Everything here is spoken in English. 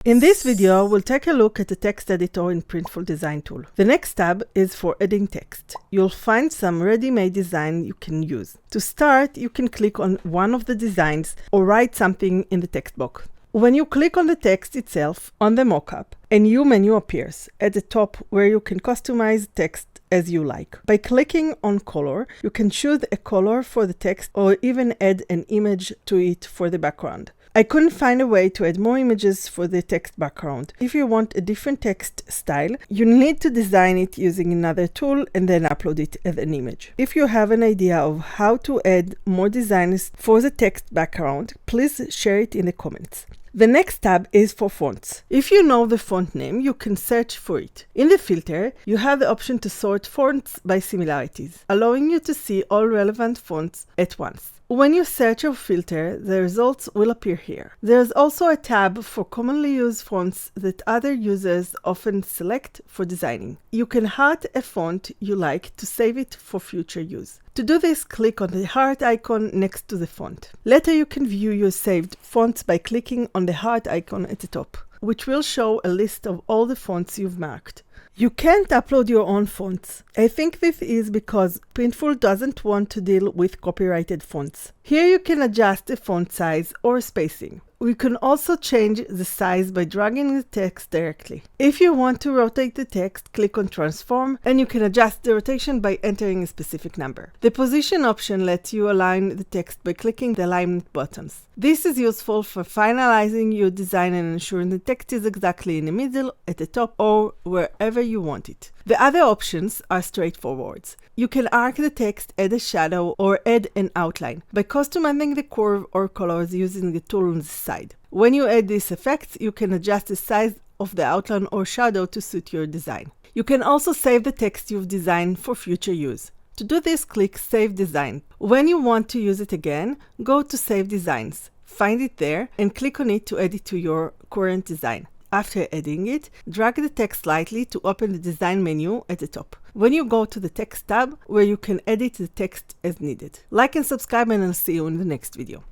In this video, we'll take a look at the text editor in Printful design tool. The next tab is for adding text. You'll find some ready-made design you can use. To start, you can click on one of the designs or write something in the text box. When you click on the text itself on the mockup, a new menu appears at the top where you can customize text as you like. By clicking on color, you can choose a color for the text or even add an image to it for the background. I couldn't find a way to add more images for the text background. If you want a different text style, you need to design it using another tool and then upload it as an image. If you have an idea of how to add more designs for the text background, please share it in the comments. The next tab is for fonts. If you know the font name, you can search for it. In the filter, you have the option to sort fonts by similarities, allowing you to see all relevant fonts at once. When you search or filter, the results will appear here. There's also a tab for commonly used fonts that other users often select for designing. You can heart a font you like to save it for future use. To do this, click on the heart icon next to the font. Later, you can view your saved fonts by clicking on the heart icon at the top, which will show a list of all the fonts you've marked. You can't upload your own fonts. I think this is because Printful doesn't want to deal with copyrighted fonts. Here you can adjust the font size or spacing. We can also change the size by dragging the text directly. If you want to rotate the text, click on Transform, and you can adjust the rotation by entering a specific number. The position option lets you align the text by clicking the alignment buttons. This is useful for finalizing your design and ensuring the text is exactly in the middle, at the top, or wherever you want it. The other options are straightforward. You can arc the text, add a shadow, or add an outline by customizing the curve or colors using the tool on the side. When you add these effects, you can adjust the size of the outline or shadow to suit your design. You can also save the text you've designed for future use. To do this, click Save Design. When you want to use it again, go to Save Designs, find it there, and click on it to add it to your current design. After adding it, drag the text slightly to open the design menu at the top. When you go to the text tab, where you can edit the text as needed. Like and subscribe, and I'll see you in the next video.